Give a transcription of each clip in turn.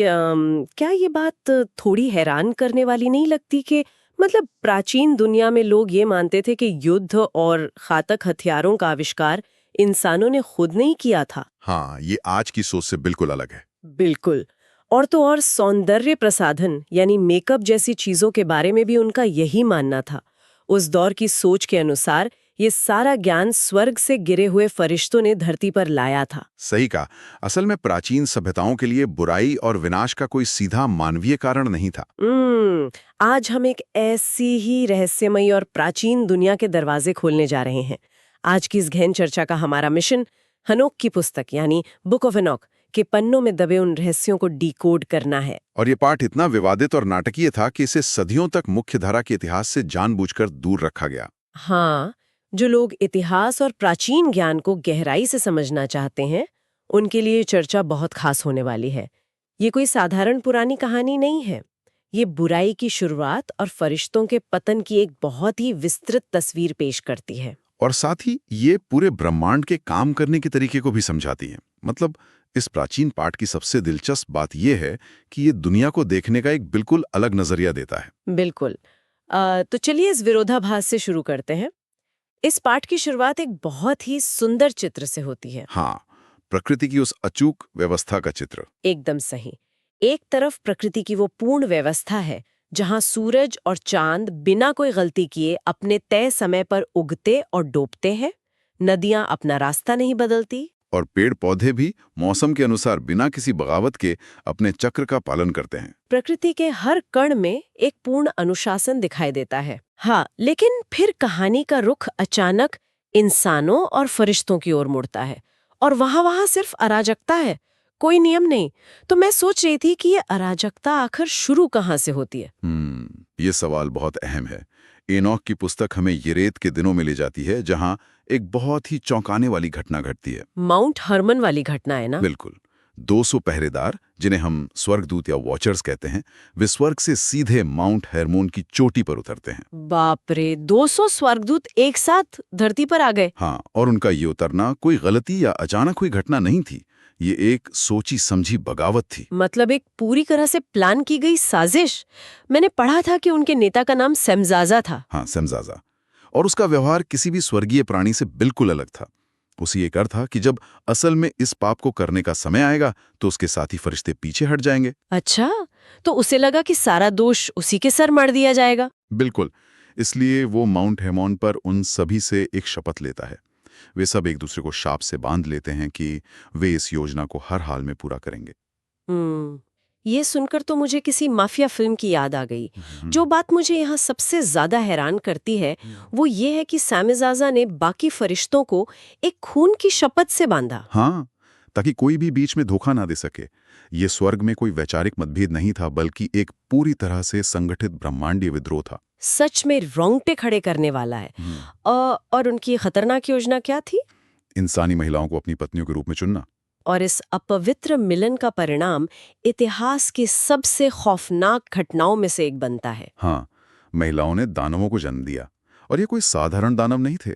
क्या ये बात थोड़ी हैरान करने वाली नहीं लगती कि मतलब प्राचीन दुनिया में लोग ये मानते थे कि युद्ध और घातक हथियारों का आविष्कार इंसानों ने खुद नहीं किया था। हाँ, ये आज की सोच से बिल्कुल अलग है। बिल्कुल। और तो और सौंदर्य प्रसाधन यानी मेकअप जैसी चीजों के बारे में भी उनका यही मानना था। उस दौर की सोच के अनुसार ये सारा ज्ञान स्वर्ग से गिरे हुए फरिश्तों ने धरती पर लाया था। सही कहा। असल में प्राचीन सभ्यताओं के लिए बुराई और विनाश का कोई सीधा मानवीय कारण नहीं था। आज हम एक ऐसी ही रहस्यमयी और प्राचीन दुनिया के दरवाजे खोलने जा रहे हैं। आज की इस गहन चर्चा का हमारा मिशन हनोक की पुस्तक यानी बुक ऑफ एनॉक के पन्नों में दबे उन रहस्यों को डिकोड करना है। और ये पाठ इतना विवादित और नाटकीय था कि इसे सदियों तक मुख्यधारा के इतिहास से जानबूझकर दूर रखा गया। हाँ, जो लोग इतिहास और प्राचीन ज्ञान को गहराई से समझना चाहते हैं, उनके लिए ये चर्चा बहुत खास होने वाली है। ये कोई साधारण पुरानी कहानी नहीं है। ये बुराई की शुरुआत और फरिश्तों के पतन की एक बहुत ही विस्तृत तस्वीर पेश करती है। और साथ ही ये पूरे ब्रह्मांड के काम करने के तरीके को भी समझाती है। मतलब इस प्राचीन पाठ की सबसे दिलचस्प बात यह है कि ये दुनिया को देखने का एक बिल्कुल अलग नजरिया देता है। बिल्कुल। तो चलिए इस विरोधाभास से शुरू करते हैं। इस पाठ की शुरुआत एक बहुत ही सुंदर चित्र से होती है। हाँ, प्रकृति की उस अचूक व्यवस्था का चित्र। एकदम सही। एक तरफ प्रकृति की वो पूर्ण व्यवस्था है जहां सूरज और चांद बिना कोई गलती किए अपने तय समय पर उगते और डूबते हैं। नदियां अपना रास्ता नहीं बदलती। और पेड़ पौधे भी मौसम के अनुसार बिना किसी बगावत के अपने चक्र का पालन करते हैं। प्रकृति के हर कण में एक पूर्ण अनुशासन दिखाई देता है। हाँ, लेकिन फिर कहानी का रुख अचानक इंसानों और फरिश्तों की ओर मुड़ता है और वहां सिर्फ अराजकता है, कोई नियम नहीं। तो मैं सोच रही थी कि ये अराजकता आखिर शुरू कहाँ से होती है। ये सवाल बहुत अहम है। एनॉक की पुस्तक हमें यिरेत के दिनों में ले जाती है, जहां एक बहुत ही चौंकाने वाली घटना घटती है। माउंट हर्मन वाली घटना है ना? बिल्कुल। 200 पहरेदार, जिन्हें हम स्वर्गदूत या वॉचर्स कहते हैं, वे स्वर्ग से सीधे माउंट हेरमोन की चोटी पर उतरते हैं। बाप रे, 200 स्वर्गदूत एक साथ धरती पर आ गए। हाँ, और उनका ये उतरना कोई गलती या अचानक हुई घटना नहीं थी। ये एक सोची समझी बगावत थी। मतलब एक पूरी तरह से प्लान की गई साजिश। मैंने पढ़ा था कि उनके नेता का नाम सेमजाजा था। हाँ, सेमजाजा। और उसका व्यवहार किसी भी स्वर्गीय प्राणी से बिल्कुल अलग था। उसी एक अर्थ था कि जब असल में इस पाप को करने का समय आएगा तो उसके साथी फरिश्ते पीछे हट जाएंगे। अच्छा, तो उसे लगा कि सारा दोष उसी के सर मढ़ दिया जाएगा। बिल्कुल। इसलिए वो माउंट हेमोन पर उन सभी से एक शपथ लेता है। वे सब एक दूसरे को शाप से बांध लेते हैं कि वे इस योजना को हर हाल में पूरा करेंगे। ये सुनकर तो मुझे किसी माफिया फिल्म की याद आ गई। हम्म, जो बात मुझे यहाँ सबसे ज्यादा हैरान करती है वो ये है कि सामेजाजा ने बाकी फरिश्तों को एक खून की शपथ से बांधा। हाँ, ताकि कोई भी बीच में धोखा ना दे सके। ये स्वर्ग में कोई वैचारिक मतभेद नहीं था, बल्कि एक पूरी तरह से संगठित ब्रह्मांडीय विद्रोह था। सच में रोंगटे खड़े करने वाला है। और उनकी खतरनाक योजना क्या थी? इंसानी महिलाओं को अपनी पत्नियों के रूप में चुनना। और इस अपवित्र मिलन का परिणाम इतिहास की सबसे खौफनाक घटनाओं में से एक बनता है। हाँ, महिलाओं ने दानवों को जन्म दिया, और ये कोई साधारण दानव नहीं थे।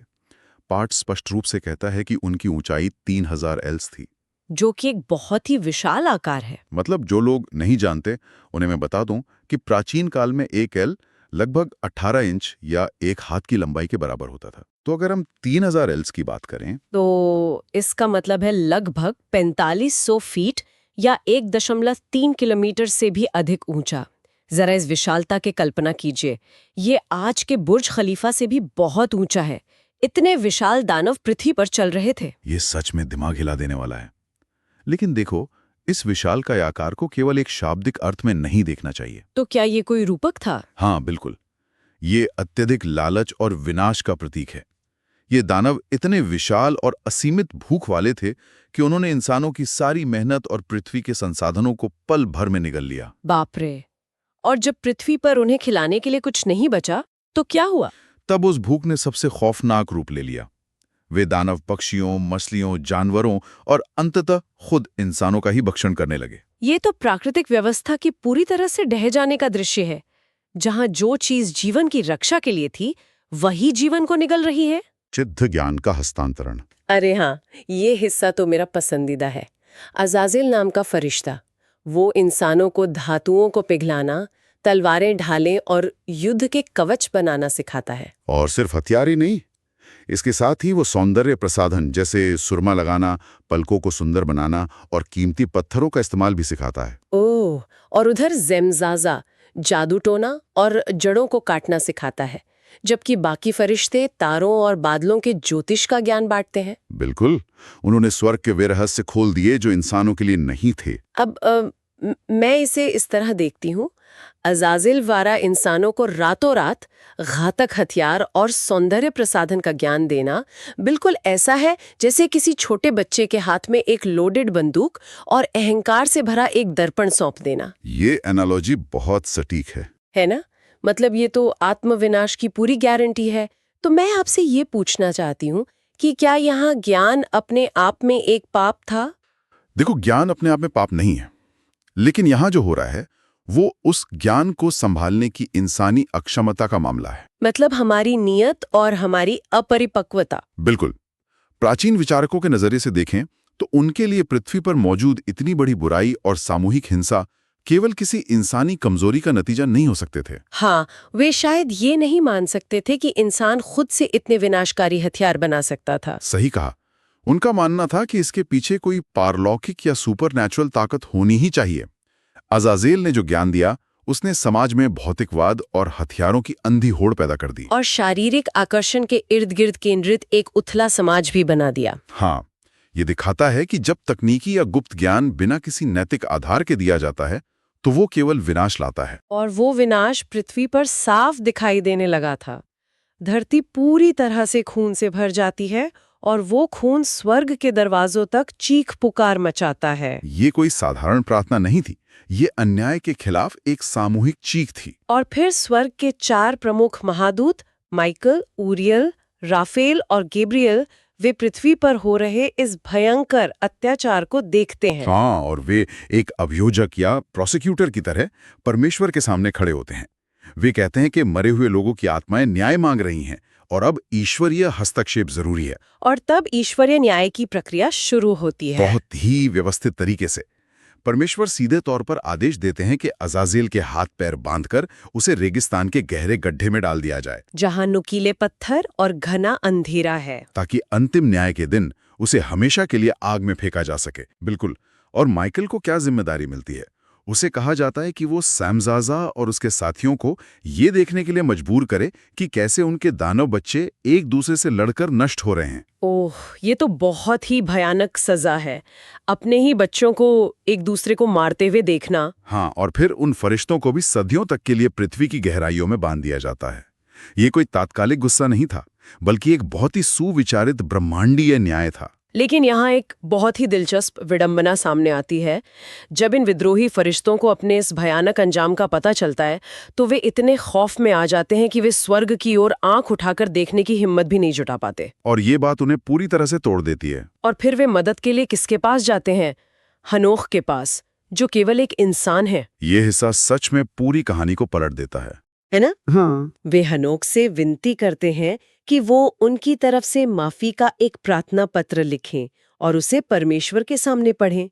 पाठ स्पष्ट रूप से कहता है कि उनकी ऊंचाई 3000 एल्स थी, जो कि एक बहुत ही विशाल आकार है। मतलब जो लोग नहीं जानते उन्हें मैं बता दूं कि प्राचीन काल में एक एल लगभग 18 इंच या एक हाथ की लंबाई के बराबर होता था। तो अगर हम 3000 एल्स की बात करें तो इसका मतलब है लगभग 4500 फीट या 1.3 किलोमीटर से भी अधिक ऊंचा। जरा इस विशालता की कल्पना कीजिए। ये आज के बुर्ज खलीफा से भी बहुत ऊंचा है। इतने विशाल दानव पृथ्वी पर चल रहे थे। ये सच में दिमाग हिला देने वाला है। लेकिन देखो, इस विशालकाय आकार को केवल एक शाब्दिक अर्थ में नहीं देखना चाहिए। तो क्या ये कोई रूपक था? हाँ, बिल्कुल। ये अत्यधिक लालच और विनाश का प्रतीक है। ये दानव इतने विशाल और असीमित भूख वाले थे कि उन्होंने इंसानों की सारी मेहनत और पृथ्वी के संसाधनों को पल भर में निगल लिया। बाप रे! और जब पृथ्वी पर उन्हें खिलाने के लिए कुछ नहीं बचा तो क्या हुआ? तब उस भूख ने सबसे खौफनाक रूप ले लिया। वे दानव पक्षियों, मछलियों, जानवरों और अंततः खुद इंसानों का ही भक्षण करने लगे। ये तो प्राकृतिक व्यवस्था की पूरी तरह से ढह जाने का दृश्य है, जहां जो चीज जीवन की रक्षा के लिए थी वही जीवन को निगल रही है। चिद्ध ज्ञान का हस्तांतरण। अरे हाँ, ये हिस्सा तो मेरा पसंदीदा है। अजाजिल नाम का फरिश्ता, वो इंसानों को धातुओं को पिघलाना, तलवारें ढालें और युद्ध के कवच बनाना सिखाता है। और सिर्फ हथियार ही नहीं, इसके साथ ही वो सौंदर्य प्रसाधन जैसे सुरमा लगाना, पलकों को सुंदर बनाना और कीमती पत्थरों का इस्तेमाल भी सिखाता है। ओह, और उधर ज़ेमज़ाज़ा जादू टोना और जड़ों को काटना सिखाता है, जबकि बाकी फरिश्ते तारों और बादलों के ज्योतिष का ज्ञान बांटते हैं। बिल्कुल, उन्होंने स्वर्ग के वे रहस्य खोल दिए जो इंसानों के लिए नहीं थे। अब मैं इसे इस तरह देखती हूँ, अज़ाज़िल वारा इंसानों को रातों रात घातक हथियार और सौंदर्य प्रसाधन का ज्ञान देना बिल्कुल ऐसा है जैसे किसी छोटे बच्चे के हाथ में एक लोडेड बंदूक और अहंकार से भरा एक दर्पण सौंप देना। ये एनालॉजी बहुत सटीक है ना? मतलब ये तो आत्मविनाश की पूरी गारंटी है। तो मैं आपसे ये पूछना चाहती हूँ कि क्या यहाँ ज्ञान अपने आप में एक पाप था? देखो, ज्ञान अपने आप में पाप नहीं है, लेकिन यहाँ जो हो रहा है वो उस ज्ञान को संभालने की इंसानी अक्षमता का मामला है। मतलब हमारी नीयत और हमारी अपरिपक्वता। बिल्कुल। प्राचीन विचारकों के नजरिए से देखें तो उनके लिए पृथ्वी पर मौजूद इतनी बड़ी बुराई और सामूहिक हिंसा केवल किसी इंसानी कमजोरी का नतीजा नहीं हो सकते थे। हाँ, वे शायद ये नहीं मान सकते थे कि इंसान खुद से इतने विनाशकारी हथियार बना सकता था। सही कहा। उनका मानना था कि इसके पीछे कोई पारलौकिक या सुपरनैचुरल ताकत होनी ही चाहिए। अज़ाज़ेल ने जो ज्ञान दिया, उसने समाज में भौतिकवाद और हथियारों की अंधी होड़ पैदा कर दी और शारीरिक आकर्षण के इर्द गिर्द केंद्रित एक उथला समाज भी बना दिया। हाँ, ये दिखाता है कि जब तकनीकी या गुप्त ज्ञान बिना किसी नैतिक आधार के दिया जाता है तो वो केवल विनाश लाता है। और वो विनाश पृथ्वी पर साफ दिखाई देने लगा था। धरती पूरी तरह से खून से भर जाती है और वो खून स्वर्ग के दरवाजों तक चीख पुकार मचाता है। ये कोई साधारण प्रार्थना नहीं थी, ये अन्याय के खिलाफ एक सामूहिक चीख थी। और फिर स्वर्ग के 4 प्रमुख महादूत माइकल, ऊरियल, राफेल और गैब्रियल वे पृथ्वी पर हो रहे इस भयंकर अत्याचार को देखते हैं। हाँ, और वे एक अभियोजक या प्रोसिक्यूटर की तरह परमेश्वर के सामने खड़े होते हैं। वे कहते हैं कि मरे हुए लोगों की आत्माएं न्याय मांग रही हैं और अब ईश्वरीय हस्तक्षेप जरूरी है। और तब ईश्वरीय न्याय की प्रक्रिया शुरू होती है। बहुत ही व्यवस्थित तरीके से परमेश्वर सीधे तौर पर आदेश देते हैं कि अज़ाज़ेल के हाथ पैर बांधकर उसे रेगिस्तान के गहरे गड्ढे में डाल दिया जाए, जहां नुकीले पत्थर और घना अंधेरा है, ताकि अंतिम न्याय के दिन उसे हमेशा के लिए आग में फेंका जा सके। बिल्कुल। और माइकल को क्या जिम्मेदारी मिलती है? उसे कहा जाता है कि वो सैमज़ाज़ा और उसके साथियों को ये देखने के लिए मजबूर करे कि कैसे उनके दानव बच्चे एक दूसरे से लड़कर नष्ट हो रहे हैं। ओह, ये तो बहुत ही भयानक सजा है। अपने ही बच्चों को एक दूसरे को मारते हुए देखना। हाँ, और फिर उन फरिश्तों को भी सदियों तक के लिए पृथ्वी की गहराइयों में बांध दिया जाता है। ये कोई तात्कालिक गुस्सा नहीं था, बल्कि एक बहुत ही सुविचारित ब्रह्मांडीय न्याय था। लेकिन यहाँ एक बहुत ही दिलचस्प विडंबना सामने आती है। जब इन विद्रोही फरिश्तों को अपने इस भयानक अंजाम का पता चलता है तो वे इतने खौफ में आ जाते हैं कि वे स्वर्ग की ओर आंख उठाकर देखने की हिम्मत भी नहीं जुटा पाते। और ये बात उन्हें पूरी तरह से तोड़ देती है। और फिर वे मदद के लिए किसके पास जाते हैं? हनोख के पास, जो केवल एक इंसान है। ये हिस्सा सच में पूरी कहानी को पलट देता है ना? हाँ। वे हनोक से विनती करते हैं कि वो उनकी तरफ से माफी का एक प्रार्थना पत्र लिखें और उसे परमेश्वर के सामने पढ़ें।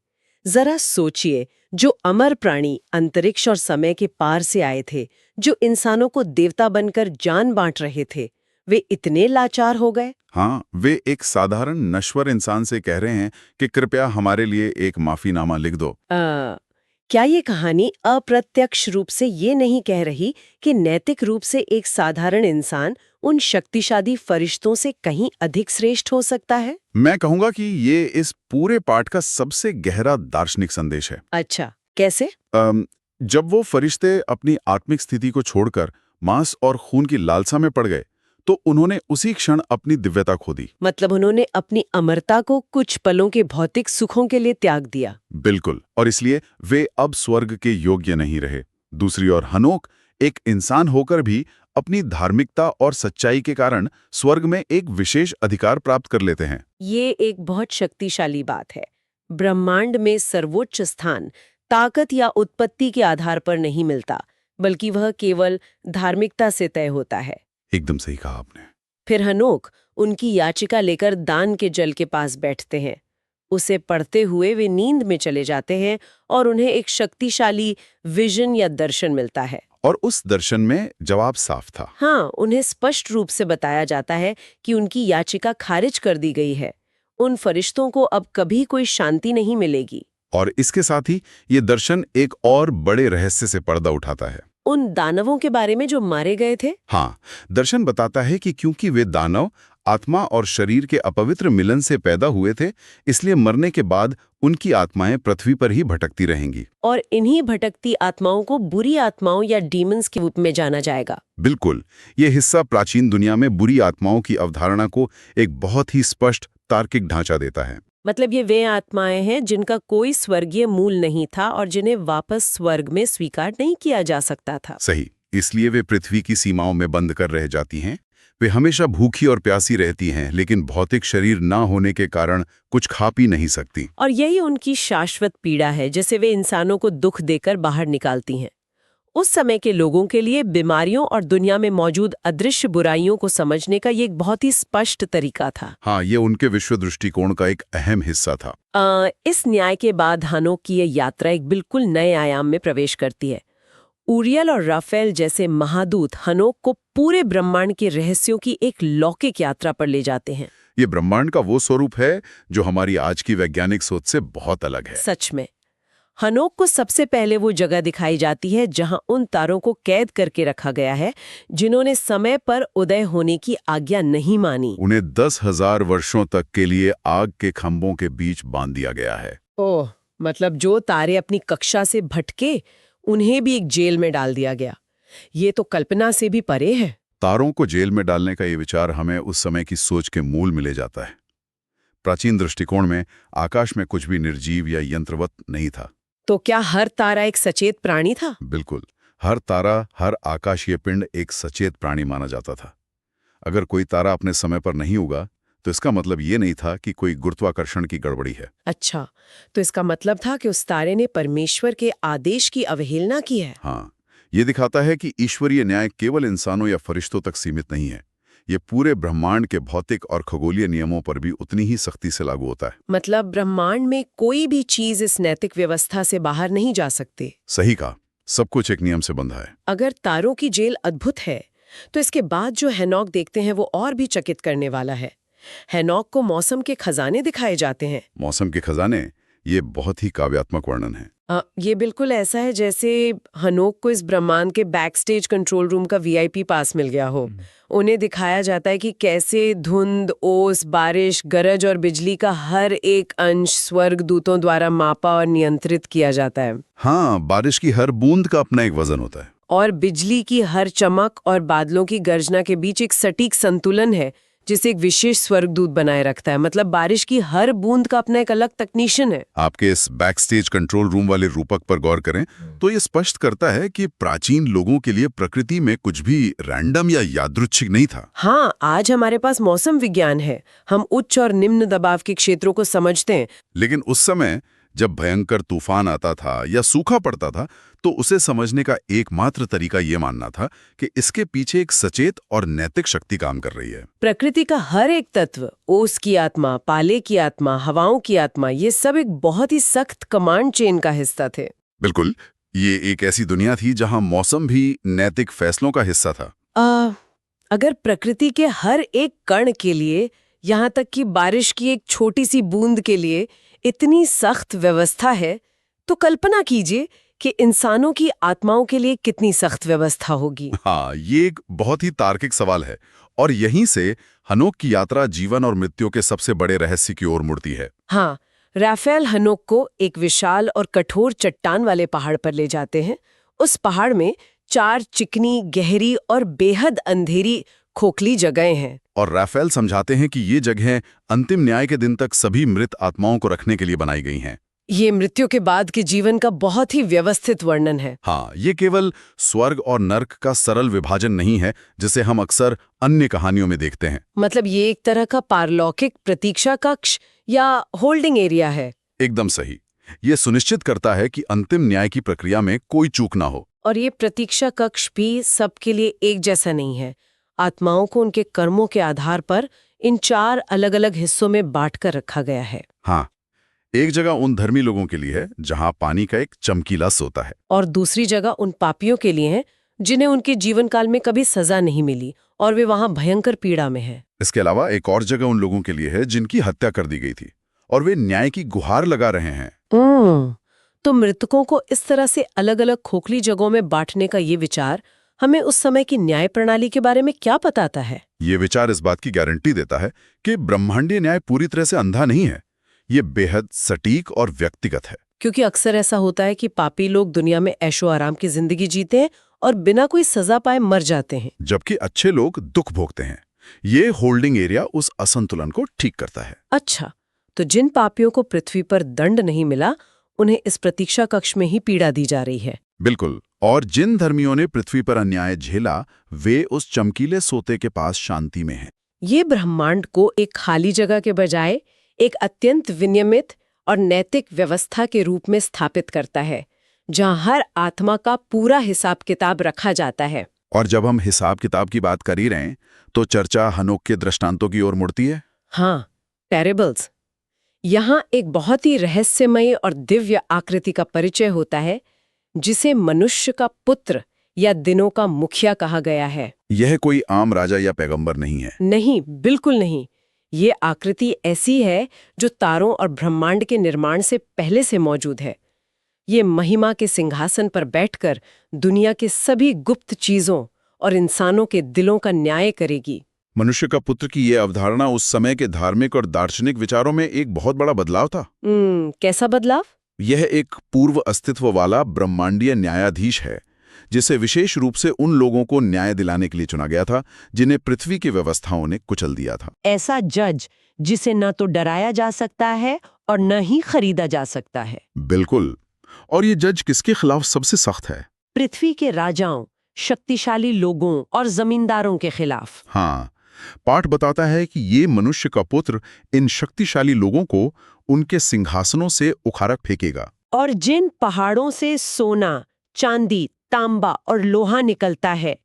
जरा सोचिए, जो अमर प्राणी अंतरिक्ष और समय के पार से आए थे, जो इंसानों को देवता बनकर जान बांट रहे थे, वे इतने लाचार हो गए। हाँ, वे एक साधारण नश्वर इंसान से कह रहे हैं कि कृपया हमारे लिए एक माफीनामा लिख दो। क्या ये कहानी अप्रत्यक्ष रूप से ये नहीं कह रही कि नैतिक रूप से एक साधारण इंसान उन शक्तिशाली फरिश्तों से कहीं अधिक श्रेष्ठ हो सकता है? मैं कहूंगा कि ये इस पूरे पाठ का सबसे गहरा दार्शनिक संदेश है। अच्छा, कैसे? जब वो फरिश्ते अपनी आत्मिक स्थिति को छोड़कर मांस और खून की लालसा में पड़ गए तो उन्होंने उसी क्षण अपनी दिव्यता खो दी। मतलब उन्होंने अपनी अमरता को कुछ पलों के भौतिक सुखों के लिए त्याग दिया। बिल्कुल, और इसलिए वे अब स्वर्ग के योग्य नहीं रहे। दूसरी ओर हनोक एक इंसान होकर भी अपनी धार्मिकता और सच्चाई के कारण स्वर्ग में एक विशेष अधिकार प्राप्त कर लेते हैं। ये एक बहुत शक्तिशाली बात है। ब्रह्मांड में सर्वोच्च स्थान ताकत या उत्पत्ति के आधार पर नहीं मिलता, बल्कि वह केवल धार्मिकता से तय होता है। एकदम सही कहा आपने। फिर हनोक उनकी याचिका लेकर दान के जल के पास बैठते हैं। उसे पढ़ते हुए वे नींद में चले जाते हैं और उन्हें एक शक्तिशाली विजन या दर्शन मिलता है। और उस दर्शन में जवाब साफ था। हाँ, उन्हें स्पष्ट रूप से बताया जाता है कि उनकी याचिका खारिज कर दी गई है। उन फरिश्तों को अब कभी कोई शांति नहीं मिलेगी। और इसके साथ ही ये दर्शन एक और बड़े रहस्य से पर्दा उठाता है। उन दानवों के बारे में जो मारे गए थे। हाँ, दर्शन बताता है कि क्योंकि वे दानव आत्मा और शरीर के अपवित्र मिलन से पैदा हुए थे, इसलिए मरने के बाद उनकी आत्माएं पृथ्वी पर ही भटकती रहेंगी। और इन्हीं भटकती आत्माओं को बुरी आत्माओं या डीमंस के रूप में जाना जाएगा। बिल्कुल, ये हिस्सा प्राचीन दुनिया में बुरी आत्माओं की अवधारणा को एक बहुत ही स्पष्ट तार्किक ढांचा देता है। मतलब ये वे आत्माएं हैं जिनका कोई स्वर्गीय मूल नहीं था और जिन्हें वापस स्वर्ग में स्वीकार नहीं किया जा सकता था। सही, इसलिए वे पृथ्वी की सीमाओं में बंद कर रह जाती हैं। वे हमेशा भूखी और प्यासी रहती हैं, लेकिन भौतिक शरीर ना होने के कारण कुछ खा पी नहीं सकती। और यही उनकी शाश्वत पीड़ा है, जिसे वे इंसानों को दुख देकर बाहर निकालती हैं। उस समय के लोगों के लिए बीमारियों और दुनिया में मौजूद अदृश्य बुराइयों को समझने का ये एक बहुत ही स्पष्ट तरीका था। हाँ, ये उनके विश्व दृष्टिकोण का एक अहम हिस्सा था। इस न्याय के बाद हनोक की ये यात्रा एक बिल्कुल नए आयाम में प्रवेश करती है। ऊरियल और राफेल जैसे महादूत हनोक को पूरे ब्रह्मांड के रहस्यों की एक लौकिक यात्रा पर ले जाते हैं। ये ब्रह्मांड का वो स्वरूप है जो हमारी आज की वैज्ञानिक सोच से बहुत अलग है। सच में, हनोक को सबसे पहले वो जगह दिखाई जाती है जहां उन तारों को कैद करके रखा गया है जिन्होंने समय पर उदय होने की आज्ञा नहीं मानी। उन्हें 10,000 वर्षों तक के लिए आग के खंभों के बीच बांध दिया गया है। ओह, मतलब जो तारे अपनी कक्षा से भटके उन्हें भी एक जेल में डाल दिया गया। ये तो कल्पना से भी परे है। तारों को जेल में डालने का ये विचार हमें उस समय की सोच के मूल में ले जाता है। प्राचीन दृष्टिकोण में आकाश में कुछ भी निर्जीव या यंत्रवत नहीं था। तो क्या हर तारा एक सचेत प्राणी था? बिल्कुल, हर तारा, हर आकाशीय पिंड एक सचेत प्राणी माना जाता था। अगर कोई तारा अपने समय पर नहीं उगा तो इसका मतलब ये नहीं था कि कोई गुरुत्वाकर्षण की गड़बड़ी है। अच्छा, तो इसका मतलब था कि उस तारे ने परमेश्वर के आदेश की अवहेलना की है। हाँ, ये दिखाता है कि ईश्वरीय न्याय केवल इंसानों या फरिश्तों तक सीमित नहीं है। ये पूरे ब्रह्मांड के भौतिक और खगोलीय नियमों पर भी उतनी ही सख्ती से लागू होता है। मतलब ब्रह्मांड में कोई भी चीज इस नैतिक व्यवस्था से बाहर नहीं जा सकती। सही कहा, सब कुछ एक नियम से बंधा है। अगर तारों की जेल अद्भुत है, तो इसके बाद जो हेनोक देखते हैं वो और भी चकित करने वाला है। हेनोक को मौसम के खजाने दिखाए जाते हैं। मौसम के खजाने, ये बहुत ही काव्यात्मक वर्णन है। ये बिल्कुल ऐसा है जैसे हनोक को इस ब्रह्मांड के बैक स्टेज कंट्रोल रूम का वीआईपी पास मिल गया हो। उन्हें दिखाया जाता है कि कैसे धुंध, ओस, बारिश, गरज और बिजली का हर एक अंश स्वर्ग दूतों द्वारा मापा और नियंत्रित किया जाता है। हाँ, बारिश की हर बूंद का अपना एक वजन होता है। और बिजली की हर चमक और बादलों की गर्जना के बीच एक सटीक संतुलन है जिसे एक विशेष स्वर्गदूत बनाए रखता है। मतलब बारिश की हर बूंद का अपना एक अलग तकनीशियन है। आपके इस बैक स्टेज कंट्रोल रूम वाले रूपक पर गौर करें तो ये स्पष्ट करता है कि प्राचीन लोगों के लिए प्रकृति में कुछ भी रैंडम या यादृच्छिक नहीं था। हाँ, आज हमारे पास मौसम विज्ञान है, हम उच्च और निम्न दबाव के क्षेत्रों को समझते हैं। लेकिन उस समय जब भयंकर तूफान आता था या सूखा पड़ता था तो उसे समझने का एकमात्र तरीका ये मानना था कि इसके पीछे एक सचेत और नैतिक शक्ति काम कर रही है। प्रकृति का हर एक तत्व, ओस की आत्मा, पाले की आत्मा, हवाओं की आत्मा, ये सब एक बहुत ही सख्त कमांड चेन का हिस्सा थे। बिल्कुल, ये एक ऐसी दुनिया थी जहां मौसम भी नैतिक फैसलों का हिस्सा था। अगर प्रकृति के हर एक कण के लिए, यहाँ तक कि बारिश की एक छोटी सी बूंद के लिए इतनी सख्त व्यवस्था है, तो कल्पना कीजिए कि इंसानों की आत्माओं के लिए कितनी सख्त व्यवस्था होगी। हाँ, ये एक बहुत ही तार्किक सवाल है और यहीं से हनोक की यात्रा जीवन और मृत्यु के सबसे बड़े रहस्य की ओर मुड़ती है। हाँ, राफेल हनोक को एक विशाल और कठोर चट्टान वाले पहाड़ पर ले जाते हैं। उस पहाड़ में 4 चिकनी, गहरी और बेहद अंधेरी खोखली जगहें हैं। और राफेल समझाते हैं कि ये जगहें अंतिम न्याय के दिन तक सभी मृत आत्माओं को रखने के लिए बनाई गई हैं। ये मृत्यु के बाद के जीवन का बहुत ही व्यवस्थित वर्णन है। हाँ, ये केवल स्वर्ग और नर्क का सरल विभाजन नहीं है जिसे हम अक्सर अन्य कहानियों में देखते हैं। मतलब ये एक तरह का पारलौकिक प्रतीक्षा कक्ष या होल्डिंग एरिया है। एकदम सही। ये सुनिश्चित करता है कि अंतिम न्याय की प्रक्रिया में कोई चूक ना हो। और ये प्रतीक्षा कक्ष भी सबके लिए एक जैसा नहीं है। आत्माओं को उनके कर्मों के आधार पर इन 4 अलग अलग हिस्सों में बांट कर रखा गया है। हाँ, एक जगह उन धर्मी लोगों के लिए है जहां पानी का एक चमकीला सोता है, और दूसरी जगह उन पापियों के लिए है जिन्हें उनके जीवन काल में कभी सजा नहीं मिली और वे वहां भयंकर पीड़ा में हैं। इसके अलावा एक और जगह उन लोगों के लिए है जिनकी हत्या कर दी गई थी और वे न्याय की गुहार लगा रहे हैं। तो मृतकों को इस तरह से अलग अलग खोखली जगहों में बांटने का ये विचार हमें उस समय की न्याय प्रणाली के बारे में क्या बताता है? ये विचार इस बात की गारंटी देता है कि ब्रह्मांडीय न्याय पूरी तरह से अंधा नहीं है। ये बेहद सटीक और व्यक्तिगत है। क्योंकि अक्सर ऐसा होता है कि पापी लोग दुनिया में ऐशो आराम की जिंदगी जीते हैं और बिना कोई सजा पाए मर जाते हैं, जबकि अच्छे लोग दुख भोगते हैं। ये होल्डिंग एरिया उस असंतुलन को ठीक करता है। अच्छा, तो जिन पापियों को पृथ्वी पर दंड नहीं मिला उन्हें इस प्रतीक्षा कक्ष में ही पीड़ा दी जा रही है। बिल्कुल। और जिन धर्मियों ने पृथ्वी पर अन्याय झेला वे उस चमकीले सोते के पास शांति में हैं। ये ब्रह्मांड को एक खाली जगह के बजाय एक अत्यंत विनियमित और नैतिक व्यवस्था के रूप में स्थापित करता है, जहां हर आत्मा का पूरा हिसाब किताब रखा जाता है। और जब हम हिसाब किताब की बात कर ही रहे हैं तो चर्चा हनोक के दृष्टांतों की ओर मुड़ती है। हाँ, पैरेबल्स। यहाँ एक बहुत ही रहस्यमयी और दिव्य आकृति का परिचय होता है जिसे मनुष्य का पुत्र या दिनों का मुखिया कहा गया है। यह कोई आम राजा या पैगंबर नहीं है। नहीं, बिल्कुल नहीं। ये आकृति ऐसी है जो तारों और ब्रह्मांड के निर्माण से पहले से मौजूद है। ये महिमा के सिंहासन पर बैठकर दुनिया के सभी गुप्त चीजों और इंसानों के दिलों का न्याय करेगी। मनुष्य का पुत्र की यह अवधारणा उस समय के धार्मिक और दार्शनिक विचारों में एक बहुत बड़ा बदलाव था। कैसा बदलाव? यह एक पूर्व अस्तित्व वाला ब्रह्मांडीय न्यायाधीश है जिसे विशेष रूप से उन लोगों को न्याय दिलाने के लिए चुना गया था जिन्हें पृथ्वी की व्यवस्थाओं ने कुचल दिया था। ऐसा जज जिसे न तो डराया जा सकता है और न ही खरीदा जा सकता है। बिल्कुल। और ये जज किसके खिलाफ सबसे सख्त है? पृथ्वी के राजाओं, शक्तिशाली लोगों और जमींदारों के खिलाफ। हाँ, पाठ बताता है कि ये मनुष्य का पुत्र इन शक्तिशाली लोगों को उनके सिंहासनों से उखाड़ फेंकेगा। और जिन पहाड़ों से सोना, चांदी, तांबा और लोहा निकलता है,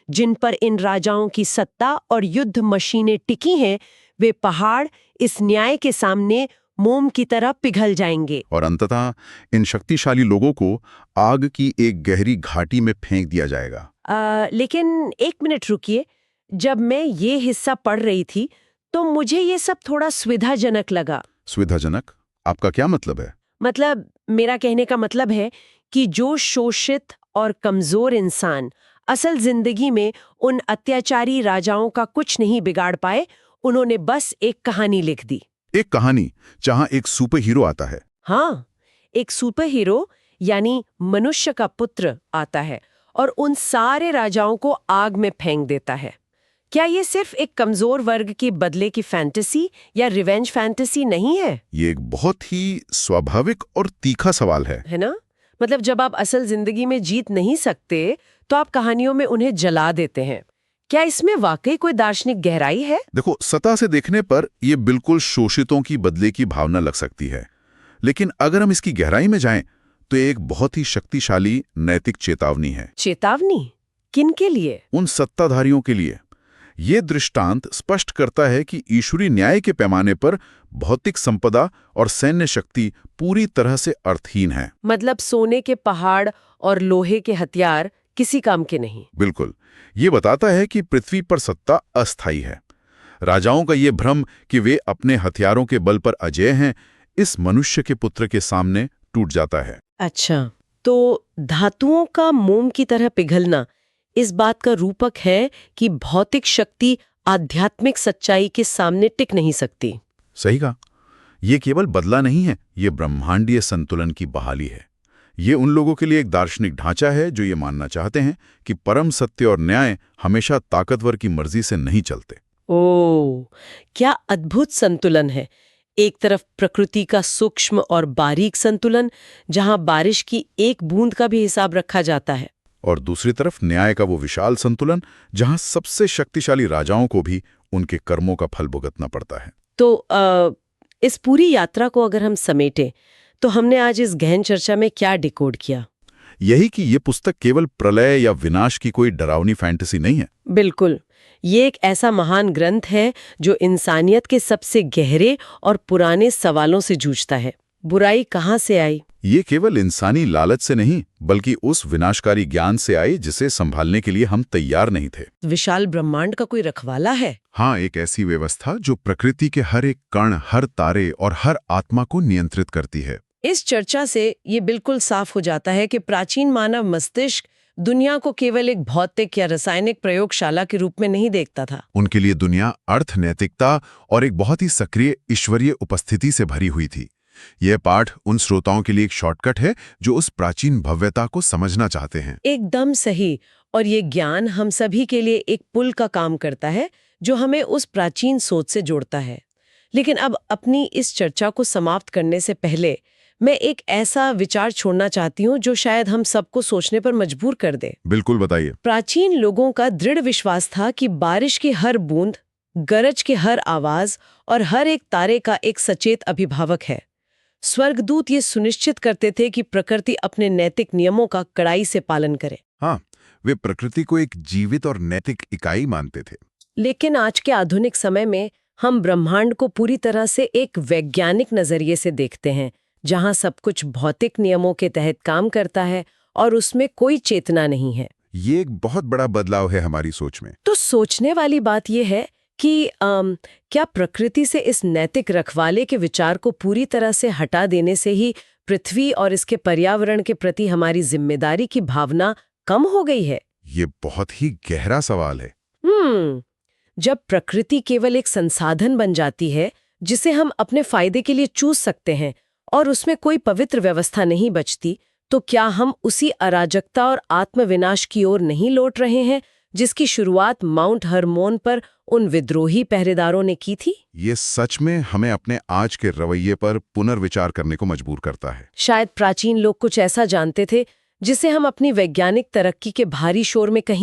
जिन पर इन राजाओं की सत्ता और युद्ध मशीनें टिकी हैं, वे पहाड़ इस न्याय के सामने मोम की तरह पिघल जाएंगे। और अंततः इन शक्तिशाली लोगों को आग की एक गहरी घाटी में फेंक दिया जाएगा। लेकिन एक मिनट रुकिए, जब मैं ये हिस्सा पढ़ रही थी तो मुझे ये सब थोड़ा सुविधाजनक लगा। सुविधाजनक? आपका क्या मतलब है? मतलब मेरा कहने का मतलब है कि जो शोषित और कमजोर इंसान असल जिंदगी में उन अत्याचारी राजाओं का कुछ नहीं बिगाड़ पाए, उन्होंने बस एक कहानी लिख दी। एक कहानी जहां एक सुपर हीरो आता है। हाँ, एक सुपर हीरो यानी मनुष्य का पुत्र आता है और उन सारे राजाओं को आग में फेंक देता है। क्या ये सिर्फ एक कमजोर वर्ग के बदले की फैंटेसी या रिवेंज फैंटेसी नहीं है? ये एक बहुत ही स्वाभाविक और तीखा सवाल है ना? मतलब जब आप असल जिंदगी में जीत नहीं सकते तो आप कहानियों में उन्हें जला देते हैं। क्या इसमें वाकई कोई दार्शनिक गहराई है? देखो, सतह से देखने पर यह बिल्कुल शोषितों की बदले की भावना लग सकती है, लेकिन अगर हम इसकी गहराई में जाएं तो एक बहुत ही शक्तिशाली नैतिक चेतावनी है। चेतावनी? किनके लिए? उन सत्ताधारियों के लिए। ये दृष्टांत स्पष्ट करता है कि ईश्वरीय न्याय के पैमाने पर भौतिक संपदा और सैन्य शक्ति पूरी तरह से अर्थहीन है। मतलब सोने के पहाड़ और लोहे के हथियार किसी काम के नहीं। बिल्कुल। ये बताता है कि पृथ्वी पर सत्ता अस्थायी है। राजाओं का ये भ्रम कि वे अपने हथियारों के बल पर अजेय हैं, इस मनुष्य के पुत्र के सामने टूट जाता है। अच्छा, तो धातुओं का मोम की तरह पिघलना इस बात का रूपक है कि भौतिक शक्ति आध्यात्मिक सच्चाई के सामने टिक नहीं सकती। सही कहा। ये केवल बदला नहीं है, ये ब्रह्मांडीय संतुलन की बहाली है। ये उन लोगों के लिए एक दार्शनिक ढांचा है जो ये मानना चाहते हैं कि परम सत्य और न्याय हमेशा ताकतवर की मर्जी से नहीं चलते। ओह, क्या अद्भुत संतुलन है। एक तरफ प्रकृति का सूक्ष्म और बारीक संतुलन जहां बारिश की एक बूंद का भी हिसाब रखा जाता है, और दूसरी तरफ न्याय का वो विशाल संतुलन जहां सबसे शक्तिशाली राजाओं को भी उनके कर्मों का फल भुगतना पड़ता है। तो इस पूरी यात्रा को अगर हम समेटें तो हमने आज इस गहन चर्चा में क्या डिकोड किया? यही कि ये पुस्तक केवल प्रलय या विनाश की कोई डरावनी फैंटेसी नहीं है। बिल्कुल, ये एक ऐसा महान ग्रंथ है जो इंसानियत के सबसे गहरे और पुराने सवालों से जूझता है। बुराई कहाँ से आई? ये केवल इंसानी लालच से नहीं, बल्कि उस विनाशकारी ज्ञान से आई जिसे संभालने के लिए हम तैयार नहीं थे। विशाल ब्रह्मांड का कोई रखवाला है? हाँ, एक ऐसी व्यवस्था जो प्रकृति के हर एक कण, हर तारे और हर आत्मा को नियंत्रित करती है। इस चर्चा से ये बिल्कुल साफ हो जाता है कि प्राचीन मानव मस्तिष्क दुनिया को केवल एक भौतिक या रासायनिक प्रयोगशाला के रूप में नहीं देखता था। उनके लिए दुनिया अर्थ, नैतिकता और एक बहुत ही सक्रिय ईश्वरीय उपस्थिति से भरी हुई थी। यह पाठ उन श्रोताओं के लिए एक शॉर्टकट है जो उस प्राचीन भव्यता को समझना चाहते हैं। एकदम सही। और ये ज्ञान हम सभी के लिए एक पुल का काम करता है जो हमें उस प्राचीन सोच से जोड़ता है। लेकिन अब अपनी इस चर्चा को समाप्त करने से पहले मैं एक ऐसा विचार छोड़ना चाहती हूँ जो शायद हम सबको सोचने पर मजबूर कर दे। बिल्कुल, बताइए। प्राचीन लोगों का दृढ़ विश्वास था कि बारिश की हर बूंद, गरज की हर आवाज और हर एक तारे का एक सचेत अभिभावक है। स्वर्गदूत ये सुनिश्चित करते थे कि प्रकृति अपने नैतिक नियमों का कड़ाई से पालन करे। हाँ, वे प्रकृति को एक जीवित और नैतिक इकाई मानते थे। लेकिन आज के आधुनिक समय में हम ब्रह्मांड को पूरी तरह से एक वैज्ञानिक नजरिए से देखते हैं, जहां सब कुछ भौतिक नियमों के तहत काम करता है और उसमें कोई चेतना नहीं है। ये एक बहुत बड़ा बदलाव है हमारी सोच में। तो सोचने वाली बात यह है कि क्या प्रकृति से इस नैतिक रखवाले के विचार को पूरी तरह से हटा देने से ही पृथ्वी और इसके पर्यावरण के प्रति हमारी जिम्मेदारी की भावना कम हो गई है? ये बहुत ही गहरा सवाल है। जब प्रकृति केवल एक संसाधन बन जाती है जिसे हम अपने फायदे के लिए चूज सकते हैं और उसमें कोई पवित्र व्यवस्था नहीं बचती, तो क्या हम उसी अराजकता और आत्मविनाश की ओर नहीं लौट रहे हैं जिसकी शुरुआत माउंट हरमोन पर उन विद्रोही पहरेदारों ने की थी? ये सच में हमें अपने आज के रवैये पर पुनर्विचार करने को मजबूर करता है। शायद प्राचीन लोग कुछ ऐसा जानते थे जिसे हम अपनी वैज्ञानिक तरक्की के भारी शोर में कहीं